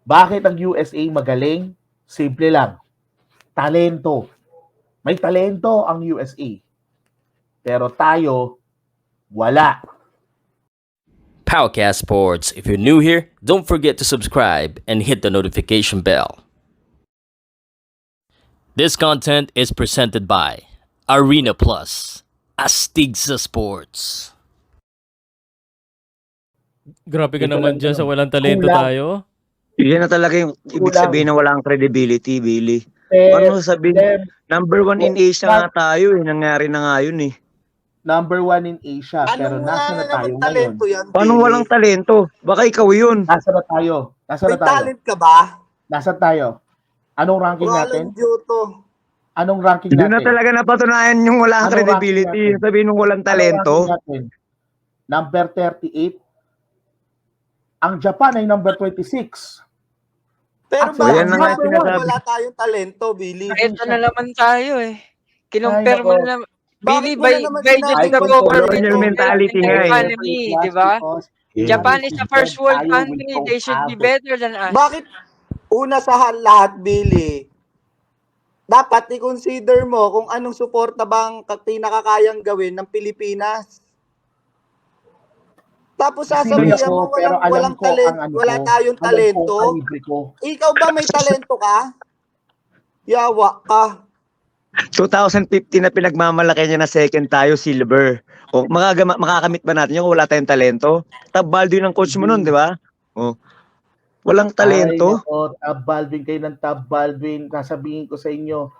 Bakit ang USA magaling? Simple lang. Talento. May talento ang USA. Pero tayo, wala. Powercast Sports. If you're new here, don't forget to subscribe and hit the notification bell. This content is presented by Arena Plus, Astig sa Sports. Grabe ka Ito naman lang dyan yun. sa walang talento Kulang. tayo. Yan na talaga yung ibig Kulang. sabihin na wala kang credibility, Billy. Tem, Ano sabihin? Number 1 in Asia Well, nga tayo eh. Nangyari na nga yun eh. number 1 in Asia. Pero Anong nasa wala na na tayo naman ngayon? talento yan, Paano Billy? walang talento? Baka ikaw yun. Nasa na tayo? Nasa May na tayo? talent ka ba? Nasa tayo? Anong ranking natin? Walang Diyoto. Anong ranking Doon na natin? talaga napatunayan yung wala kang Anong ranking credibility. natin? Sabihin nung walang Anong talento. ranking natin? Number 38. Ang Japan ay number 26. Pero Actually, bakit yan na nga sinabi mo sinasabi. wala tayong talento, Billy? Ito na naman tayo eh. Kinumpir Ay, mo nako. na Bakit Billy mo na naman by sinabi just the ko, government colonial mentality nga eh. economy, di ba? Japan is a first world Tayo, country. we don't They should be have it. better than us. Bakit una sa lahat, Billy, dapat i-consider mo kung anong suporta bang pinakakayang gawin ng Pilipinas. Tapos sasabihin Sige mo ako, pero alam walang ko talento, ang ano wala ko. tayong Alam ko talento. ang kalibre ko. Ikaw ba may talento ka? Yawa ka. 2015 na pinagmamalaki niya na second tayo, silver. O makakamit ba natin yung wala tayong talento? Tabaldo yun ang coach mo nun, di ba? O, walang talento. Ay, nako, Tab Baldwin kayo ng Tab Baldwin. Sasabihin ko sa inyo,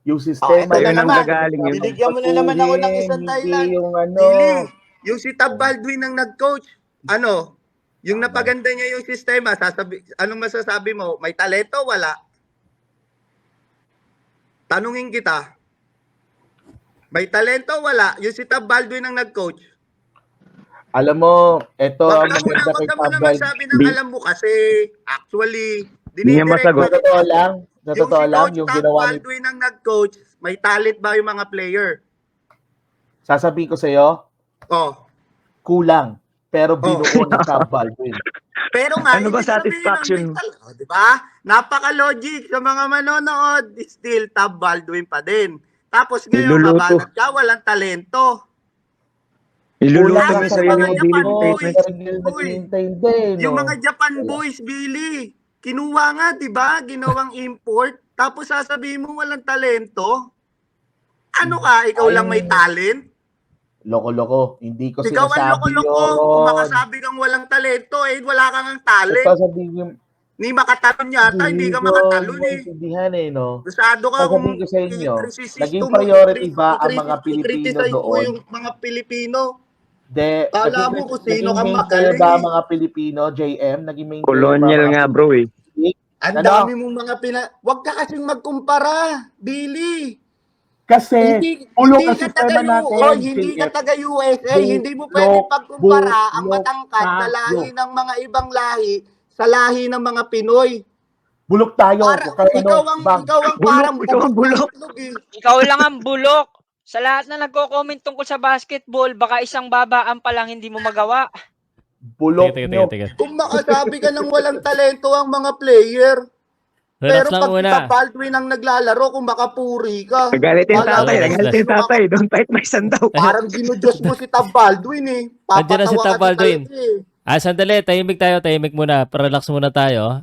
yung sistema Ito na na naman. gagaling yun. Binigyan mo na naman ako ng isang Hindi dahilan. yung ano. Billy, yung si Tab Baldwin ang nag-coach, yung napaganda niya yung sistema, anong masasabi mo? May talento? Wala. Tanungin kita. May talento? Wala. Yung si Tab Baldwin ang nag-coach. Alam mo, ito ang maganda kay Wag ka Tab muna Baldwin. magsabi ng alam mo kasi actually, Hindi niya masagot. Sa totoo lang, sa Yung totoo si lang, Coach yung Tab ginawa ni... Baldwin ang nag-coach, may talent ba yung mga player? Sasabihin ko sa'yo, Oh. kulang. Pero binuo ni Tab Baldwin. Pero nga, Ano ba ibig sabihin satisfaction? ng mental, di ba? Napaka-logic sa mga manonood, still Tab Baldwin pa din. Tapos ngayon, Niluluto. babanat ka, walang talento. Iluluto Wala mo sa yung sarili mga mo, Japan Billy. boys. Statement. Pero hindi naghihintay, no? Yung mga Japan Wala. boys, Billy, kinuha nga, di ba? Ginawang import. Tapos sasabihin mo walang talento. Ano ka? Ikaw lang may talent? Loko-loko. Hindi ko Ikaw ang sinasabi loko-loko. yun. Kung makasabi kang walang talento, wala kang ang talent. Ito sabihin yung... Ni makatalon yata, hindi ka ko makatalon eh. maintindihan no? Masyado ka Sasabihin ko sa inyo, i-criticize naging mo, priority ba ang mga i-criticize Pilipino mo doon? yung mga Pilipino. Kala mo kung sino naging kang main player magaling ba eh. ang mga Pilipino, JM? Naging main player Colonial ba nga, mga bro eh. Ang Ano? dami mong mga Huwag ka kasing magkumpara, Billy. Kasi, ulo Hindi kasi ka tema taga natin, hindi ka JF. taga USA, Bu- hindi mo pwede lo- pagkumpara ang bu- matangkad na tayo. lahi ng mga ibang lahi sa lahi ng mga Pinoy. Bulok tayo. Ikaw ang parang Ikaw ang bulok. itlog eh. Ikaw lang ang bulok. Sa lahat na nagko-comment tungkol sa basketball, baka isang babaan pa lang hindi mo magawa. Bulok Teka. nyo. Kung makasabi ka ng walang talento ang mga player, Relax pero lang pag muna. Tab Baldwin ang naglalaro, kung makapuri ka. Nagalitin Wala tatay. ka. Nagalitin tatay. Don't fight my son daw. Parang ginudyos mo si Tab Baldwin eh. Nandiyan na si Papatawa Tab ka Baldwin. talaga eh. Sandali, tahimik tayo, tahimik muna. Relax muna tayo.